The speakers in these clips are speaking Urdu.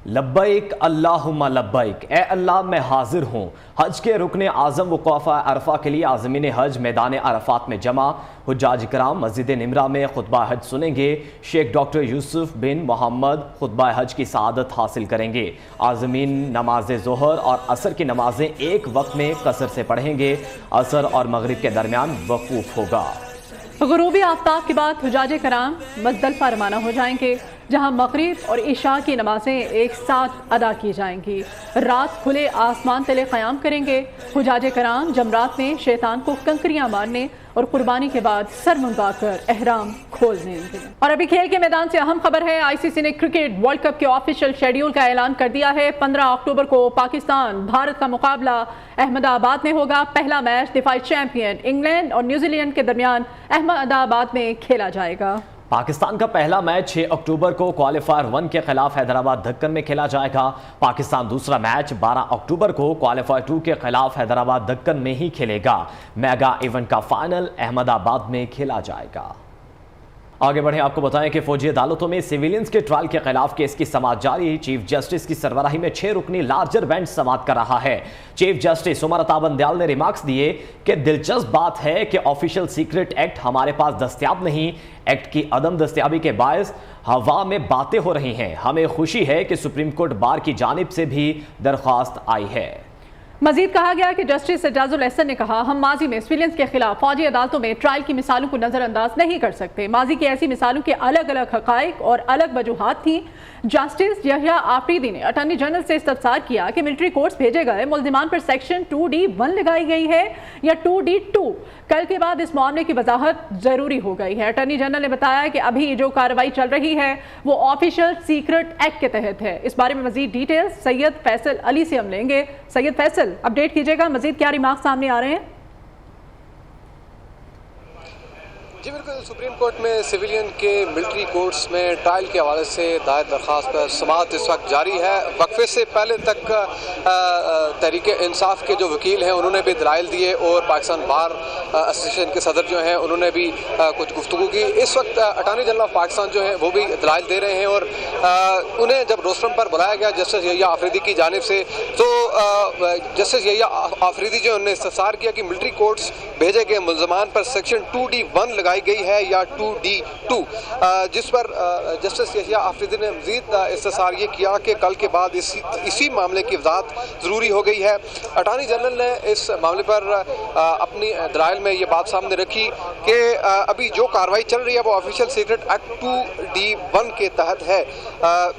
لبیک اللہم لبیک، اے اللہ میں حاضر ہوں۔ حج کے رکن اعظم وقوف عرفہ کے لیے عازمین حج میدان عرفات میں جمع۔ حجاج کرام مسجد نمرہ میں خطبہ حج سنیں گے۔ شیخ ڈاکٹر یوسف بن محمد خطبہ حج کی سعادت حاصل کریں گے۔ عازمین نماز ظہر اور عصر کی نمازیں ایک وقت میں قصر سے پڑھیں گے۔ عصر اور مغرب کے درمیان وقوف ہوگا۔ غروبی آفتاب کے بعد حجاج کرام مزدلفہ روانہ ہو جائیں گے، جہاں مغرب اور عشاء کی نمازیں ایک ساتھ ادا کی جائیں گی۔ رات کھلے آسمان تلے قیام کریں گے۔ حجاج کرام جمرات میں شیطان کو کنکریاں مارنے اور قربانی کے بعد سر منڈوا کر احرام کھول دیں گے۔ اور ابھی کھیل کے میدان سے اہم خبر ہے، آئی سی سی نے کرکٹ ورلڈ کپ کے آفیشیل شیڈیول کا اعلان کر دیا ہے۔ 15 اکتوبر کو پاکستان بھارت کا مقابلہ احمد آباد میں ہوگا۔ پہلا میچ دفاعی چیمپئن انگلینڈ اور نیوزی لینڈ کے درمیان احمد آباد میں کھیلا جائے گا۔ پاکستان کا پہلا میچ 6 اکتوبر کو کوالیفائر 1 کے خلاف حیدرآباد دکن میں کھیلا جائے گا۔ پاکستان دوسرا میچ 12 اکتوبر کو کوالیفائر 2 کے خلاف حیدرآباد دکن میں ہی کھیلے گا۔ میگا ایونٹ کا فائنل احمد آباد میں کھیلا جائے گا۔ آگے بڑھیں، آپ کو بتائیں کہ فوجی عدالتوں میں سیویلینز کے ٹرائل کے خلاف کیس کی سماعت جاری۔ چیف جسٹس کی سربراہی میں 6 رکنی لارجر بینچ سماعت کر رہا ہے۔ چیف جسٹس عمر عطا بندیال نے ریمارکس دیے کہ دلچسپ بات ہے کہ آفیشل سیکرٹ ایکٹ ہمارے پاس دستیاب نہیں۔ ایکٹ کی عدم دستیابی کے باعث ہوا میں باتیں ہو رہی ہیں۔ ہمیں خوشی ہے کہ سپریم کورٹ بار کی جانب سے بھی درخواست آئی ہے۔ مزید کہا گیا کہ جسٹس اعجاز الاحسن نے کہا، ہم ماضی میں سویلینز کے خلاف فوجی عدالتوں میں ٹرائل کی مثالوں کو نظر انداز نہیں کر سکتے۔ ماضی کی ایسی مثالوں کے الگ الگ حقائق اور الگ وجوہات تھیں۔ جسٹس یحییٰ آفریدی نے اٹارنی جنرل سے استفسار کیا کہ ملٹری کورٹس بھیجے گئے ملزمان پر سیکشن 2D1 لگائی گئی ہے یا 2D2۔ کل کے بعد اس معاملے کی وضاحت ضروری ہو گئی ہے۔ اٹارنی جنرل نے بتایا کہ ابھی جو کارروائی چل رہی ہے وہ آفیشل سیکرٹ ایکٹ کے تحت ہے۔ اس بارے میں مزید ڈیٹیلز سید فیصل علی سے ہم لیں گے۔ سید فیصل، اپڈیٹ کیجیے گا، مزید کیا ریمارکس سامنے آ رہے ہیں؟ جی بالکل، سپریم کورٹ میں سویلین کے ملٹری کورٹس میں ٹرائل کے حوالے سے دائر درخواست پر سماعت اس وقت جاری ہے۔ وقفے سے پہلے تک تحریک انصاف کے جو وکیل ہیں انہوں نے بھی دلائل دیے اور پاکستان بار ایسوسی ایشن کے صدر جو ہیں انہوں نے بھی کچھ گفتگو کی۔ اس وقت اٹارنی جنرل آف پاکستان جو ہیں وہ بھی دلائل دے رہے ہیں اور انہیں جب روسٹرم پر بلایا گیا جسٹس یحییٰ آفریدی کی جانب سے تو جسٹس یحییٰ آفریدی جو انہوں نے استفسار کیا کہ ملٹری کورٹس بھیجے گئے ملزمان پر سیکشن 2D1 لگائی گئی ہے یا 2D2، جس پر جسٹس یحییٰ آفریدی نے مزید استفسار یہ کیا کہ کل کے بعد اسی معاملے کی وضاحت ضروری ہو گئی ہے۔ اٹارنی جنرل نے اس معاملے پر اپنی دلائل میں یہ بات سامنے رکھی کہ ابھی جو کارروائی چل رہی ہے وہ آفیشل سیکرٹ ایکٹ 2D1 کے تحت ہے۔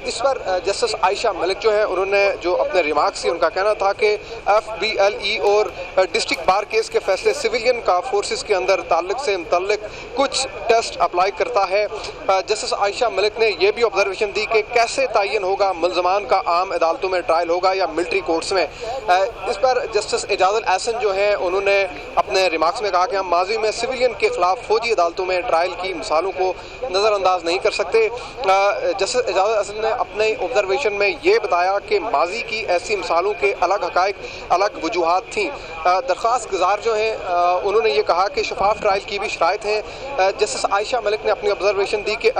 اس پر جسٹس عائشہ ملک جو ہیں انہوں نے جو اپنے ریمارکس ان کا کہنا تھا کہ FBLE اور ڈسٹرکٹ بار کیس کے فیصلے سویلین کا فورسز کے اندر تعلق سے متعلق کچھ ٹیسٹ اپلائی کرتا ہے۔ جسٹس عائشہ ملک نے یہ بھی آبزرویشن دی کہ کیسے تعین ہوگا ملزمان کا عام عدالتوں میں ٹرائل ہوگا یا ملٹری کورٹس میں۔ اس پر جسٹس اعجاز الاحسن جو ہیں انہوں نے اپنے ریمارکس میں کہا کہ ہم ماضی میں سویلین کے خلاف فوجی عدالتوں میں ٹرائل کی مثالوں کو نظر انداز نہیں کر سکتے۔ جسٹس اعجاز الاحسن نے اپنے آبزرویشن میں یہ بتایا کہ ماضی کی ایسی مثالوں کے الگ حقائق الگ وجوہات تھیں۔ درخواست گزار جو ہیں انہوں نے یہ کہا کہ شفاف ٹرائل کی بھی شرائط ہیں۔ جسٹس عائشہ ملک نے اپنی آبزرویشن دی کہ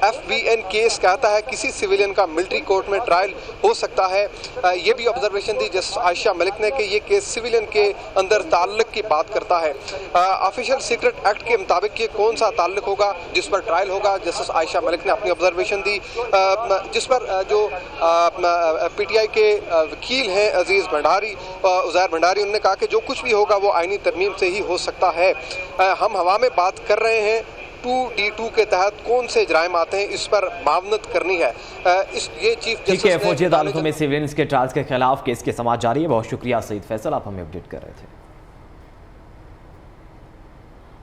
FBN کیس کہتا ہے کسی سویلین کا ملٹری کورٹ میں ٹرائل ہو سکتا ہے۔ یہ بھی آبزرویشن دی جسٹس عائشہ ملک نے کہ یہ کیس سویلین کے اندر تعلق کی بات کرتا ہے۔ آفیشل سیکرٹ ایکٹ کے مطابق یہ کون سا تعلق ہوگا جس پر ٹرائل ہوگا، جسٹس عائشہ ملک نے اپنی آبزرویشن دی، جس پر جو PTI کے وکیل ہیں عزیز بھنڈاری عزیر بھنڈاری انہوں نے کہا کہ جو کچھ بھی ہوگا وہ آئینی ترمیم سے ہی ہو سکتا ہے۔ ہم ہوا میں بات کر رہے ہیں 2D2 کے تحت کون سے جرائم آتے ہیں، اس پر معاونت کرنی ہے۔ یہ چیف ٹھیک ہے، فوجی عدالتوں میں سیویلینز کے ٹرائلز کے خلاف کیس کی سماعت جاری ہے۔ بہت شکریہ سعید فیصل، آپ ہمیں اپڈیٹ کر رہے تھے۔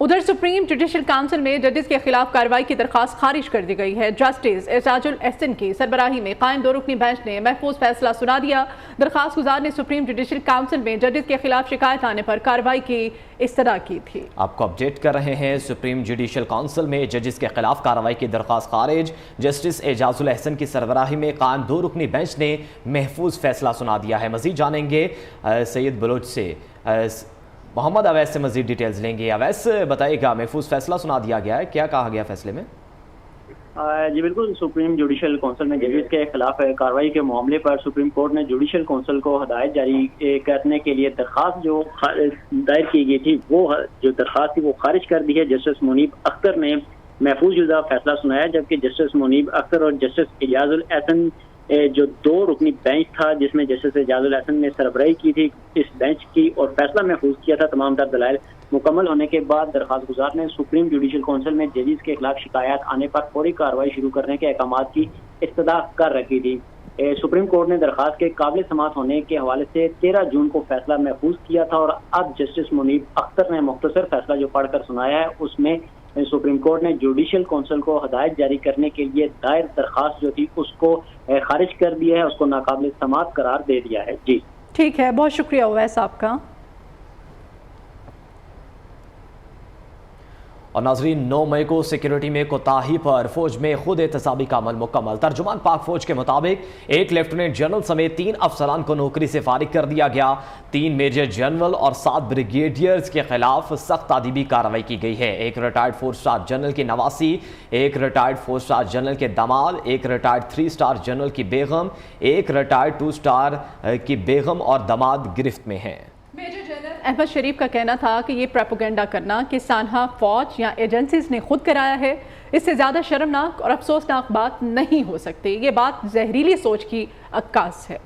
ادھر سپریم جوڈیشل کونسل میں ججز کے خلاف کارروائی کی درخواست خارج کر دی گئی ہے۔ جسٹس اعجاز الاحسن کی سربراہی میں قائم 2 رکنی بینچ نے محفوظ فیصلہ سنا دیا۔ درخواست گزار نے سپریم جوڈیشل کونسل میں ججز کے خلاف شکایت آنے پر کارروائی کی استدعا کی تھی۔ آپ کو اپڈیٹ کر رہے ہیں، سپریم جوڈیشل کونسل میں ججز کے خلاف کارروائی کی درخواست خارج۔ جسٹس اعجاز الاحسن کی سربراہی میں قائم 2 رکنی بینچ نے محفوظ فیصلہ سنا دیا ہے۔ مزید جانیں گے سید بلوچ سے، محمد اویس سے مزید ڈیٹیلز لیں گے۔ اویس بتائیے گا، محفوظ فیصلہ سنا دیا گیا ہے، کیا کہا گیا فیصلے میں؟ جی بالکل، سپریم جوڈیشل کونسل میں ججز کے خلاف کارروائی کے معاملے پر سپریم کورٹ نے جوڈیشل کونسل کو ہدایت جاری کرنے کے لیے درخواست جو دائر کی گئی تھی، وہ جو درخواست تھی وہ خارج کر دی ہے۔ جسٹس منیب اختر نے محفوظ جزا فیصلہ سنایا، جبکہ جسٹس منیب اختر اور جسٹس اعجاز الاحسن جو 2 رکنی بینچ تھا جس میں جسٹس اعجاز الاحسن نے سربراہی کی تھی اس بینچ کی اور فیصلہ محفوظ کیا تھا، تمام تر دلائل مکمل ہونے کے بعد درخواست گزار نے سپریم جوڈیشل کونسل میں ججز کے خلاف شکایات آنے پر فوری کارروائی شروع کرنے کے احکامات کی ابتدا کر رکھی تھی۔ سپریم کورٹ نے درخواست کے قابل سماعت ہونے کے حوالے سے 13 جون کو فیصلہ محفوظ کیا تھا اور اب جسٹس منیب اختر نے مختصر فیصلہ جو پڑھ کر سنایا ہے اس میں سپریم کورٹ نے جوڈیشل کونسل کو ہدایت جاری کرنے کے لیے دائر درخواست جو تھی اس کو خارج کر دیا ہے، اس کو ناقابل سماعت قرار دے دیا ہے۔ جی ٹھیک ہے، بہت شکریہ اویس آپ کا۔ اور ناظرین، 9 مئی کو سیکیورٹی میں کوتاہی پر فوج میں خود احتسابی کا عمل مکمل۔ ترجمان پاک فوج کے مطابق 1 لیفٹیننٹ جنرل سمیت 3 افسران کو نوکری سے فارغ کر دیا گیا۔ 3 میجر جنرل اور 7 بریگیڈیئرز کے خلاف سخت تعدیبی کارروائی کی گئی ہے۔ 1 ریٹائرڈ 4 سٹار جنرل کی نواسی، 1 ریٹائرڈ 4 سٹار جنرل کے داماد، 1 ریٹائرڈ 3 سٹار جنرل کی بیگم، 1 ریٹائرڈ 2 سٹار کی بیگم اور داماد گرفت میں ہیں۔ میجر جنرل احمد شریف کا کہنا تھا کہ یہ پروپیگنڈا کرنا کہ سانحہ فوج یا ایجنسیز نے خود کرایا ہے، اس سے زیادہ شرمناک اور افسوسناک بات نہیں ہو سکتی۔ یہ بات زہریلی سوچ کی عکاس ہے۔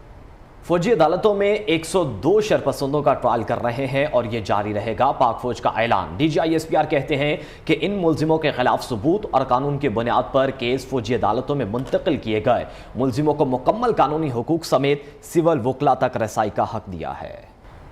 فوجی عدالتوں میں 102 شرپسندوں کا ٹرائل کر رہے ہیں اور یہ جاری رہے گا، پاک فوج کا اعلان۔ D G I S P R کہتے ہیں کہ ان ملزموں کے خلاف ثبوت اور قانون کی بنیاد پر کیس فوجی عدالتوں میں منتقل کیے گئے۔ ملزموں کو مکمل قانونی حقوق سمیت سول وکلا تک رسائی کا حق دیا ہے۔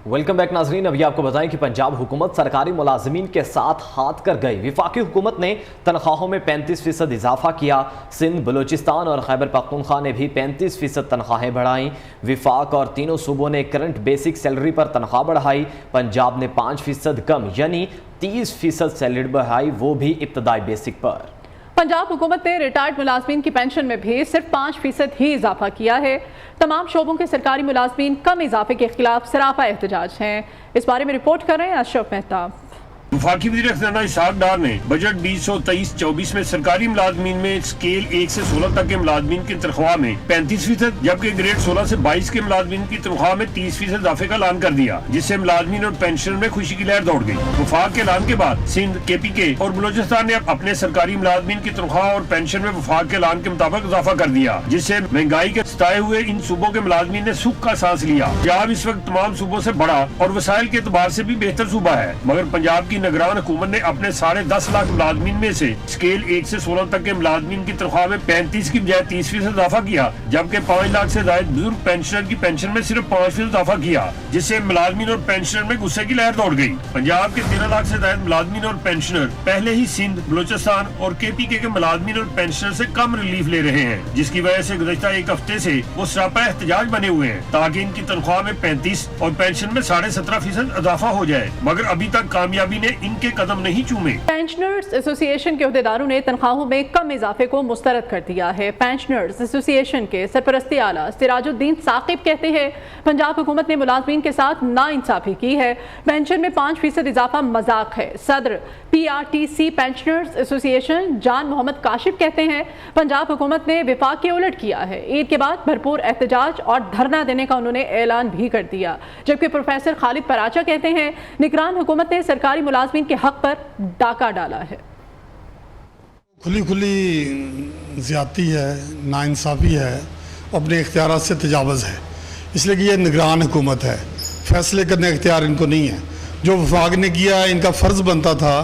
ویلکم بیک ناظرین، ابھی آپ کو بتائیں کہ پنجاب حکومت سرکاری ملازمین کے ساتھ ہاتھ کر گئی۔ وفاقی حکومت نے تنخواہوں میں 35% اضافہ کیا۔ سندھ، بلوچستان اور خیبر پختونخوا نے بھی 35% تنخواہیں بڑھائیں۔ وفاق اور تینوں صوبوں نے کرنٹ بیسک سیلری پر تنخواہ بڑھائی۔ پنجاب نے 5% کم یعنی 30% سیلری بڑھائی، وہ بھی ابتدائی بیسک پر۔ پنجاب حکومت نے ریٹائرڈ ملازمین کی پینشن میں بھی صرف 5% ہی اضافہ کیا ہے۔ تمام شعبوں کے سرکاری ملازمین کم اضافے کے خلاف سراپا احتجاج ہیں۔ اس بارے میں رپورٹ کر رہے ہیں اشرف مہتاب۔ وفاقی وزیر خزانہ اسحاق ڈار نے بجٹ 2023-24 میں سرکاری ملازمین میں اسکیل 1 سے 16 تک کے ملازمین کی تنخواہ میں 35%، جبکہ گریڈ 16 سے 22 کے ملازمین کی تنخواہ میں 30% اضافے کا اعلان کر دیا، جس سے ملازمین اور پینشنر میں خوشی کی لہر دوڑ گئی۔ وفاق کے اعلان کے بعد سندھ، KPK اور بلوچستان نے اپنے سرکاری ملازمین کی تنخواہ اور پینشن میں وفاق کے اعلان کے مطابق اضافہ کر دیا، جس سے مہنگائی کے ستائے ہوئے ان صوبوں کے ملازمین نے سکھ کا سانس لیا۔ پنجاب اس وقت تمام صوبوں سے بڑا اور وسائل کے اعتبار سے بھی بہتر صوبہ ہے، مگر پنجاب کی نگران حکومت نے اپنے 10.5 لاکھ ملازمین میں سے اسکیل 1 سے 16 تک کے ملازمین کی تنخواہ میں 35 کی بجائے 30% اضافہ کیا، جبکہ 5 لاکھ سے زائد بزرگ پینشنر کی پینشن میں صرف 5% اضافہ کیا، جس سے ملازمین اور پینشنر میں غصے کی لہر دوڑ گئی۔ پنجاب کے 13 لاکھ سے زائد ملازمین اور پینشنر پہلے ہی سندھ، بلوچستان اور KPK کے ملازمین اور پینشنر سے کم ریلیف لے رہے ہیں، جس کی وجہ سے گزشتہ 1 ہفتے سے وہ سراپا احتجاج بنے ہوئے ہیں تاکہ ان کی تنخواہ میں 35 اور پینشن میں 17.5% اضافہ ہو جائے، مگر ابھی تک کامیابی نے ان کے قدم نہیں چومے۔ پینشنرز ایسوسی ایشن کے عہدیداروں نے تنخواہوں میں کم اضافے کو مسترد کر دیا ہے۔ پینشنرز ایسوسی ایشن کے سرپرستی اعلیٰ سراج الدین ثاقب کہتے ہیں پنجاب حکومت نے ملازمین کے ساتھ ناانصافی کی ہے، پینشن میں 5% اضافہ مذاق ہے۔ صدر PRTC پینشنرز ایسوسی ایشن جان محمد کاشف کہتے ہیں پنجاب حکومت نے وفاق کے الٹ کیا ہے۔ عید کے بعد بھرپور احتجاج اور دھرنا دینے کا انہوں نے اعلان بھی کر دیا، جبکہ پروفیسر خالد پراچا کہتے ہیں نگران حکومت نے سرکاری ملازمین کے حق پر ڈاکہ ڈالا ہے۔ کھلی زیادتی ہے، ناانصافی ہے، اپنے اختیارات سے تجاوز ہے، اس لیے کہ یہ نگران حکومت ہے، فیصلے کرنے اختیار ان کو نہیں ہے۔ جو وفاق نے کیا ہے ان کا فرض بنتا تھا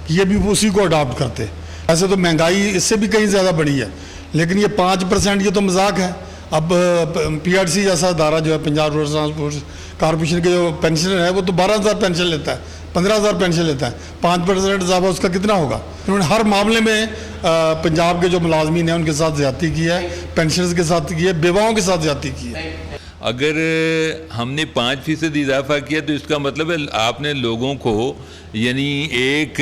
کہ یہ بھی اسی کو اڈاپٹ کرتے۔ ایسے تو مہنگائی اس سے بھی کہیں زیادہ بڑھی ہے، لیکن یہ 5% یہ تو مذاق ہے۔ اب PRTC جیسا ادارہ جو ہے پنجاب روڈ ٹرانسپورٹ کارپوریشن کے جو پینشنر ہے وہ تو 12,000 پینشن لیتا ہے، 15,000 پینشن لیتا ہے، 5% اضافہ اس کا کتنا ہوگا؟ انہوں نے ہر معاملے میں پنجاب کے جو ملازمین ہیں ان کے ساتھ زیادتی کی ہے، پینشنرز کے ساتھ کی ہے، بیواؤں کے ساتھ زیادتی کی ہے۔ اگر ہم نے 5% اضافہ کیا تو اس کا مطلب ہے آپ نے لوگوں کو یعنی ایک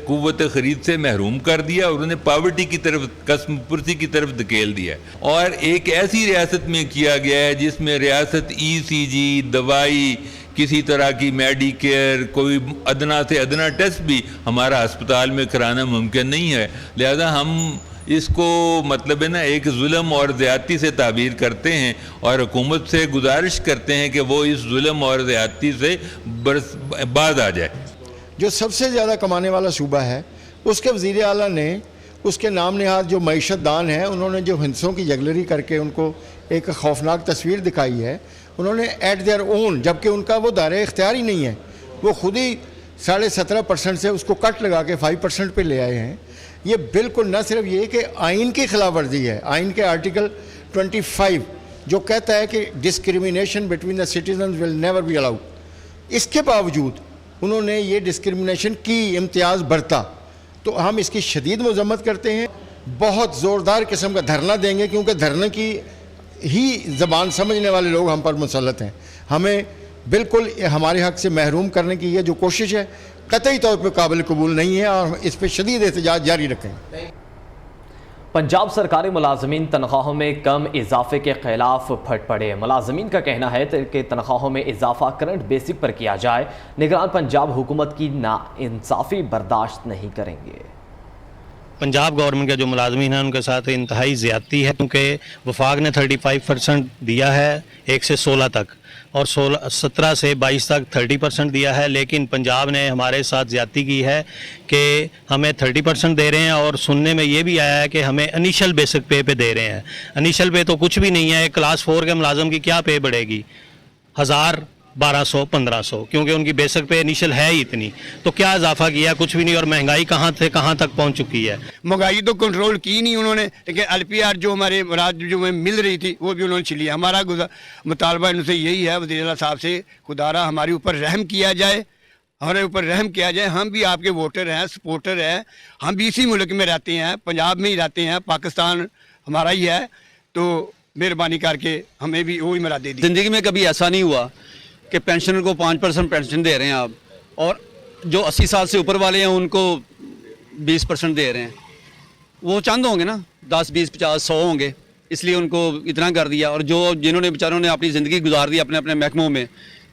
قوت خرید سے محروم کر دیا اور انہیں پاورٹی کی طرف، قسم پرسی کی طرف دھکیل دیا، اور ایک ایسی ریاست میں کیا گیا ہے جس میں ریاست ECG، دوائی، کسی طرح کی میڈی کیئر، کوئی ادنا سے ادنا ٹیسٹ بھی ہمارا ہسپتال میں کرانا ممکن نہیں ہے۔ لہذا ہم اس کو مطلب ہے نا ایک ظلم اور زیادتی سے تعبیر کرتے ہیں اور حکومت سے گزارش کرتے ہیں کہ وہ اس ظلم اور زیادتی سے باز آ جائے۔ جو سب سے زیادہ کمانے والا صوبہ ہے اس کے وزیر اعلیٰ نے اس کے نام نہاد جو معیشت دان ہیں انہوں نے جو ہندسوں کی جگلری کر کے ان کو ایک خوفناک تصویر دکھائی ہے، انہوں نے ایٹ دیئر اون، جبکہ ان کا وہ دائرہ اختیار ہی نہیں ہے، وہ خود ہی 17.5% سے اس کو کٹ لگا کے 5% پہ لے آئے ہیں۔ یہ بالکل نہ صرف یہ کہ آئین کی خلاف ورزی ہے، آئین کے آرٹیکل 25 جو کہتا ہے کہ discrimination between the citizens will never be allowed, اس کے باوجود انہوں نے یہ ڈسکریمنیشن کی، امتیاز برتا، تو ہم اس کی شدید مذمت کرتے ہیں۔ بہت زوردار قسم کا دھرنا دیں گے کیونکہ دھرنے کی ہی زبان سمجھنے والے لوگ ہم پر مسلط ہیں۔ ہمیں بالکل ہمارے حق سے محروم کرنے کی یہ جو کوشش ہے قطعی طور پہ قابل قبول نہیں ہے اور اس پہ شدید احتجاج جاری رکھیں۔ پنجاب سرکاری ملازمین تنخواہوں میں کم اضافے کے خلاف پھٹ پڑے۔ ملازمین کا کہنا ہے کہ تنخواہوں میں اضافہ کرنٹ بیسک پر کیا جائے۔ نگران پنجاب حکومت کی ناانصافی برداشت نہیں کریں گے۔ پنجاب گورنمنٹ کے جو ملازمین ہیں ان کے ساتھ انتہائی زیادتی ہے، کیونکہ وفاق نے 35% دیا ہے 1 سے 16 تک اور 17 سے 22 تک 30% دیا ہے، لیکن پنجاب نے ہمارے ساتھ زیادتی کی ہے کہ ہمیں 30% دے رہے ہیں اور سننے میں یہ بھی آیا ہے کہ ہمیں انیشل بیسک پے پہ دے رہے ہیں۔ انیشل پے تو کچھ بھی نہیں ہے، کلاس 4 کے ملازم کی کیا پے بڑھے گی؟ 1000 1200 1500، کیونکہ ان کی بیسک پہ انیشل ہے ہی اتنی، تو کیا اضافہ کیا؟ کچھ بھی نہیں، اور مہنگائی کہاں سے کہاں تک پہنچ چکی ہے۔ مہنگائی تو کنٹرول کی نہیں انہوں نے، لیکن LPR جو ہمارے مراد جو ہمیں مل رہی تھی وہ بھی انہوں نے چھین لیا۔ ہمارا مطالبہ ان سے یہی ہے وزیر اعلیٰ صاحب سے، خدارا ہمارے اوپر رحم کیا جائے، ہمارے اوپر رحم کیا جائے۔ ہم بھی آپ کے ووٹر ہیں، سپورٹر ہیں، ہم بھی اسی ملک میں رہتے ہیں، پنجاب میں ہی رہتے ہیں، پاکستان ہمارا ہی ہے، تو مہربانی کر کے ہمیں بھی وہی مراد دے دی۔ زندگی میں کبھی ایسا نہیں ہوا کہ پینشنر کو 5% پینشن دے رہے ہیں آپ، اور جو 80 سال سے اوپر والے ہیں ان کو 20% دے رہے ہیں۔ وہ چند ہوں گے نا، 10 20 50 100 ہوں گے، اس لیے ان کو اتنا کر دیا۔ اور جو جنہوں نے بیچاروں نے اپنی زندگی گزار دی اپنے اپنے محکموں میں،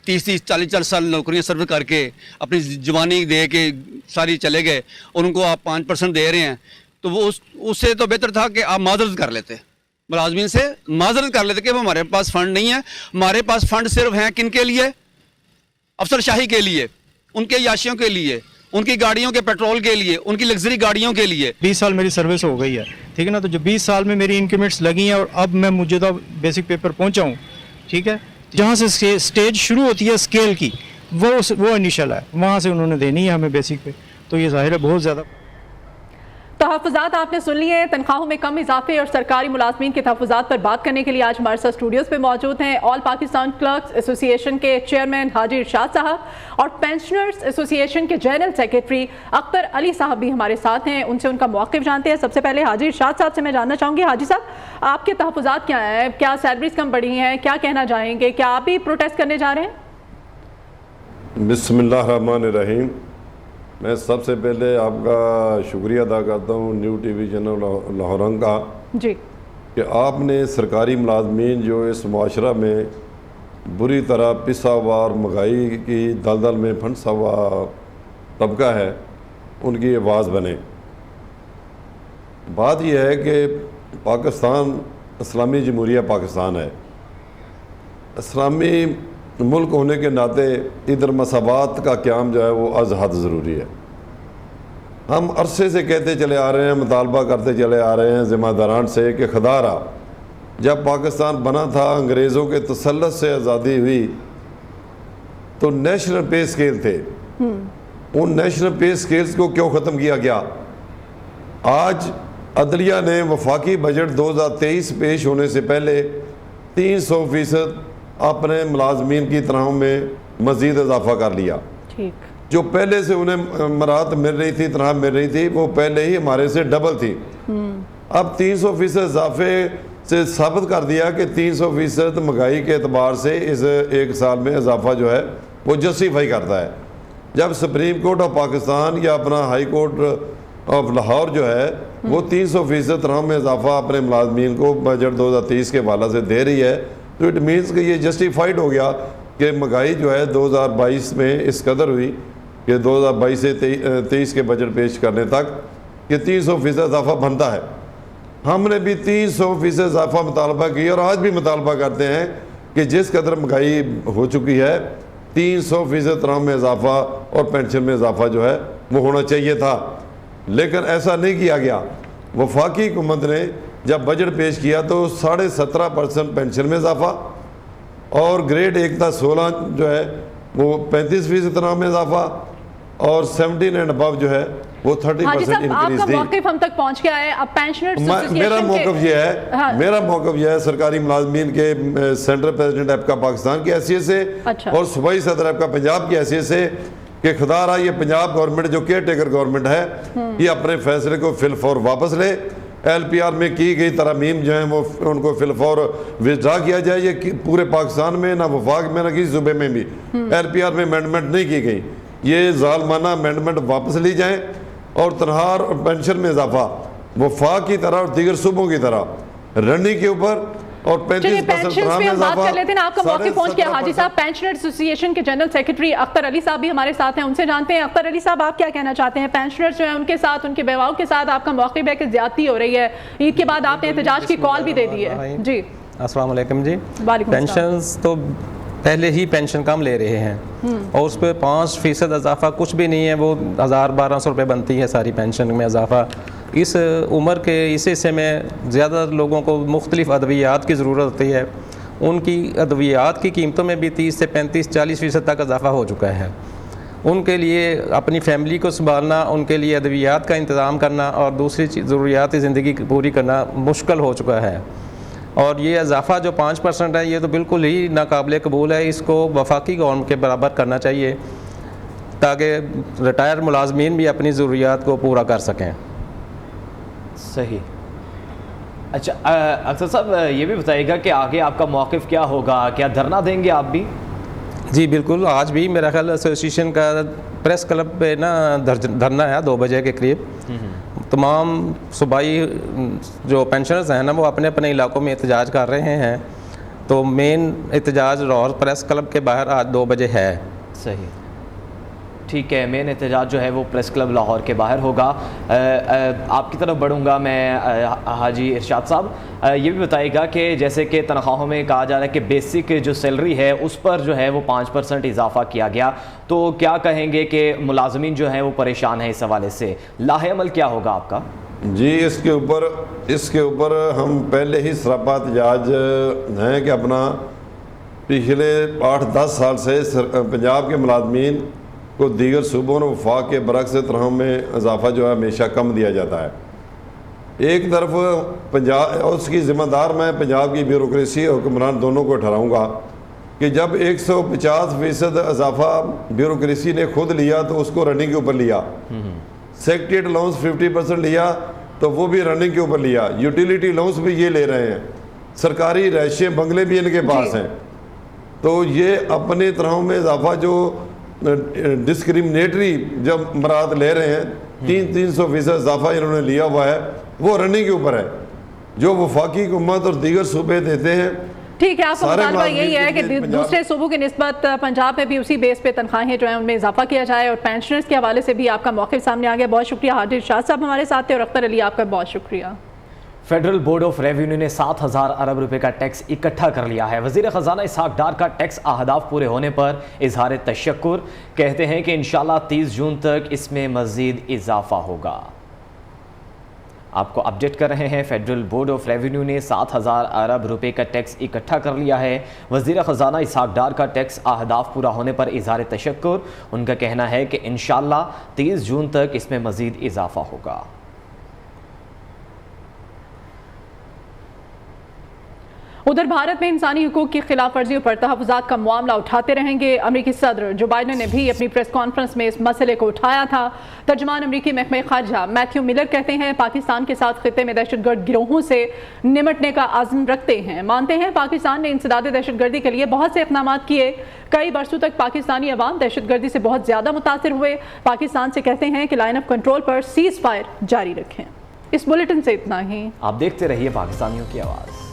30 40 سال نوکریاں سرو کر کے اپنی جوانی دے کے ساری چلے گئے، اور ان کو آپ 5% دے رہے ہیں، تو وہ اس سے تو بہتر تھا کہ آپ معذرت کر لیتے، ملازمین سے معذرت کر لیتے کہ وہ ہمارے پاس فنڈ نہیں ہے۔ ہمارے پاس فنڈ صرف ہیں کن کے لیے؟ افسر شاہی کے لیے، ان کے یاشیوں کے لیے، ان کی گاڑیوں کے پیٹرول کے لیے، ان کی لگژری گاڑیوں کے لیے۔ 20 سال میری سروس ہو گئی ہے، ٹھیک ہے نا، تو جو 20 سال میں میری انکریمنٹس لگی ہیں اور اب میں موجودہ بیسک پے پر پہنچا ہوں، ٹھیک ہے، جہاں سے اسٹیج شروع ہوتی ہے اسکیل کی وہ انیشل ہے، وہاں سے انہوں نے دینی ہے ہمیں بیسک پے، تو یہ ظاہر ہے بہت زیادہ۔ تحفظات آپ نے سن لیے، تنخواہوں میں کم اضافے اور سرکاری ملازمین کے تحفظات پر بات کرنے کے لیے آج ہمارے ساتھ اسٹوڈیوز پہ موجود ہیں آل پاکستان کلرکس ایسوسی ایشن کے چیئرمین حاجی ارشاد صاحب اور پینشنرز ایسوسی ایشن کے جنرل سیکریٹری اختر علی صاحب بھی ہمارے ساتھ ہیں، ان سے ان کا موقف جانتے ہیں۔ سب سے پہلے حاجی ارشاد صاحب سے میں جاننا چاہوں گی، حاجی صاحب آپ کے تحفظات کیا ہیں؟ کیا سیلریز کم بڑھی ہیں؟ کیا کہنا چاہیں گے؟ کیا آپ بھی پروٹیسٹ کرنے جا رہے ہیں؟ بسم اللہ الرحمن الرحیم۔ میں سب سے پہلے آپ کا شکریہ ادا کرتا ہوں نیو ٹی وی چینل لاہورنگ کا، جی، کہ آپ نے سرکاری ملازمین جو اس معاشرہ میں بری طرح پسا ہوا اور مہنگائی کی دلدل میں پھنسا ہوا طبقہ ہے، ان کی آواز بنے۔ بات یہ ہے کہ پاکستان اسلامی جمہوریہ پاکستان ہے، اسلامی ملک ہونے کے ناطے ادھر مساوات کا قیام جو ہے وہ از حد ضروری ہے۔ ہم عرصے سے کہتے چلے آ رہے ہیں، مطالبہ کرتے چلے آ رہے ہیں ذمہ داران سے کہ خدارا جب پاکستان بنا تھا، انگریزوں کے تسلط سے آزادی ہوئی تو نیشنل پے اسکیل تھے، ان نیشنل پے اسکیلز کو کیوں ختم کیا گیا؟ آج عدلیہ نے وفاقی بجٹ 2023 پیش ہونے سے پہلے 300% اپنے ملازمین کی تنخواہوں میں مزید اضافہ کر لیا۔ جو پہلے سے انہیں مراد مل رہی تھی، تنخواہ مل رہی تھی، وہ پہلے ہی ہمارے سے ڈبل تھی۔ اب 300% اضافے سے ثابت کر دیا کہ 300% مہنگائی کے اعتبار سے اس ایک سال میں اضافہ جو ہے وہ جسٹیفائی کرتا ہے۔ جب سپریم کورٹ آف پاکستان یا اپنا ہائی کورٹ آف لاہور جو ہے وہ 300% تنخواہ میں اضافہ اپنے ملازمین کو بجٹ 2023 کے حوالے سے دے رہی ہے، تو اٹ مینس کہ یہ جسٹیفائڈ ہو گیا کہ مہنگائی جو ہے 2022 میں اس قدر ہوئی کہ 2022 سے 23 کے بجٹ پیش کرنے تک کہ 300% اضافہ بنتا ہے۔ ہم نے بھی 300% اضافہ مطالبہ کیا اور آج بھی مطالبہ کرتے ہیں کہ جس قدر مہنگائی ہو چکی ہے 300% تنخواہ میں اضافہ اور پینشن میں اضافہ جو ہے وہ ہونا چاہیے تھا، لیکن ایسا نہیں کیا گیا۔ وفاقی حکومت نے جب بجٹ پیش کیا تو 17.5% پینشن میں اضافہ اور گریڈ 1 تا 16 جو ہے وہ 35% تنخواہ میں اضافہ اور 17 اینڈ ابو جو ہے وہ 30% انکریز دی۔ موقف ہم تک پہنچ گیا ہے۔ اب پینشنرز میرا موقف یہ ہے سرکاری ملازمین کے سینٹرل پریزیڈنٹ ایپکا پاکستان کی حیثیت سے اور صوبائی صدر ایپکا پنجاب کی حیثیت سے کہ خدا رہا یہ پنجاب گورنمنٹ جو کیئر ٹیکر گورنمنٹ ہے یہ اپنے فیصلے کو فی الفور واپس لے۔ ایل پی آر میں کی گئی ترامیم جو ہیں وہ ان کو فی الفور وِدڈرا کیا جائے۔ یہ پورے پاکستان میں نہ وفاق میں نہ کسی صوبے میں بھی ایل پی آر میں امینڈمنٹ نہیں کی گئی، یہ ظالمانہ امینڈمنٹ واپس لی جائیں اور تنخواہ اور پینشن میں اضافہ وفاق کی طرح اور دیگر صوبوں کی طرح رننگ کے اوپر اور 35% میں بات کر لیتے ہیں۔ آپ کا موقف پہنچ گیا حاجی صاحب۔ پینشنر ایسوسی ایشن کے جنرل سیکرٹری اختر علی صاحب بھی ہمارے ساتھ ہیں، ان سے جانتے ہیں۔ اختر علی صاحب آپ کیا کہنا چاہتے ہیں؟ پینشنرز جو ہیں ان کے ساتھ، ان کے بیواؤں کے ساتھ آپ کا موقف ہے کہ زیادتی ہو رہی ہے، عید کے بعد آپ نے احتجاج کی کال بھی دے دی ہے۔ جی السلام علیکم۔ جی وعلیکم السلام۔ پینشنز تو پہلے ہی پینشن کم لے رہے ہیں اور اس پہ 5% اضافہ کچھ بھی نہیں ہے، وہ 1200 روپے بنتی ہے ساری پینشن میں اضافہ۔ اس عمر کے اس حصے میں زیادہ لوگوں کو مختلف ادویات کی ضرورت ہوتی ہے، ان کی ادویات کی قیمتوں میں بھی 30 سے 35-40% تک اضافہ ہو چکا ہے۔ ان کے لیے اپنی فیملی کو سنبھالنا، ان کے لیے ادویات کا انتظام کرنا اور دوسری ضروریات زندگی کی پوری کرنا مشکل ہو چکا ہے، اور یہ اضافہ جو 5% ہے یہ تو بالکل ہی ناقابل قبول ہے۔ اس کو وفاقی گورنمنٹ کے برابر کرنا چاہیے تاکہ ریٹائر ملازمین بھی اپنی ضروریات کو پورا کر سکیں۔ صحیح۔ اچھا اختر صاحب یہ بھی بتائیے گا کہ آگے آپ کا موقف کیا ہوگا؟ کیا دھرنا دیں گے آپ بھی؟ جی بالکل، آج بھی میرا خیال ایسوسیشن کا پریس کلب پہ نا دھرنا ہے 2 بجے کے قریب۔ تمام صوبائی جو پینشنرز ہیں نا وہ اپنے اپنے علاقوں میں احتجاج کر رہے ہیں، تو مین احتجاج لاہور پریس کلب کے باہر آج 2 بجے ہے۔ صحیح، ٹھیک ہے، مین احتجاج جو ہے وہ پریس کلب لاہور کے باہر ہوگا۔ آپ کی طرف بڑھوں گا میں حاجی ارشاد صاحب، یہ بھی بتائیے گا کہ جیسے کہ تنخواہوں میں کہا جا رہا ہے کہ بیسک جو سیلری ہے اس پر جو ہے وہ 5% اضافہ کیا گیا، تو کیا کہیں گے کہ ملازمین جو ہیں وہ پریشان ہیں اس حوالے سے، لاہ عمل کیا ہوگا آپ کا؟ جی اس کے اوپر ہم پہلے ہی سراپا احتجاج ہیں کہ اپنا پچھلے 8-10 سال سے پنجاب کے ملازمین کو دیگر صوبوں اور وفاق کے برعکس تنخواہ میں اضافہ جو ہے ہمیشہ کم دیا جاتا ہے۔ ایک طرف پنجاب اس کی ذمہ دار میں پنجاب کی بیوروکریسی اور حکمران دونوں کو ٹھہراؤں گا کہ جب 150% اضافہ بیوروکریسی نے خود لیا تو اس کو رننگ کے اوپر لیا، سیکریٹریٹ الاؤنس 50% لیا تو وہ بھی رننگ کے اوپر لیا، یوٹیلیٹی الاؤنس بھی یہ لے رہے ہیں، سرکاری رہائشیں بنگلے بھی ان کے پاس ہیں، تو یہ اپنے تنخواہوں میں اضافہ جو ڈسکریمنیٹری جب مراد لے رہے ہیں 300% اضافہ انہوں نے لیا ہوا ہے وہ رننگ کے اوپر ہے، جو وفاقی حکومت اور دیگر صوبے دیتے ہیں۔ ٹھیک ہے، آپ کا مطالبہ یہی ہے کہ دوسرے صوبوں کی نسبت پنجاب میں بھی اسی بیس پہ تنخواہیں جو ہیں ان میں اضافہ کیا جائے، اور پینشنرز کے حوالے سے بھی آپ کا موقف سامنے آ گیا۔ بہت شکریہ حاجی ارشاد صاحب ہمارے ساتھ تھے، اور اختر علی آپ کا بہت شکریہ۔ فیڈرل بورڈ آف ریونیو نے 7,000 ارب روپے کا ٹیکس اکٹھا کر لیا ہے۔ وزیر خزانہ اسحاق ڈار کا ٹیکس اہداف پورے ہونے پر اظہار تشکر، کہتے ہیں کہ انشاءاللہ 30 جون تک اس میں مزید اضافہ ہوگا۔ آپ کو اپڈیٹ کر رہے ہیں، فیڈرل بورڈ آف ریونیو نے 7,000 ارب روپے کا ٹیکس اکٹھا کر لیا ہے۔ وزیر خزانہ اسحاق ڈار کا ٹیکس اہداف پورا ہونے پر اظہار تشکر، ان کا کہنا ہے کہ انشاءاللہ 30 جون تک اس میں مزید اضافہ ہوگا۔ ادھر بھارت میں انسانی حقوق کی خلاف ورزیوں پر تحفظات کا معاملہ اٹھاتے رہیں گے۔ امریکی صدر جو بائیڈن نے بھی اپنی پریس کانفرنس میں اس مسئلے کو اٹھایا تھا۔ ترجمان امریکی محکمہ خارجہ میتھیو ملر کہتے ہیں پاکستان کے ساتھ خطے میں دہشت گرد گروہوں سے نمٹنے کا عزم رکھتے ہیں، مانتے ہیں پاکستان نے انسداد دہشت گردی کے لیے بہت سے اقدامات کیے، کئی برسوں تک پاکستانی عوام دہشت گردی سے بہت زیادہ متاثر ہوئے۔ پاکستان سے کہتے ہیں کہ line of control per cease fire جاری رکھیں۔ اس بلیٹن سے اتنا ہی، آپ دیکھتے رہیے پاکستانیوں کی آواز۔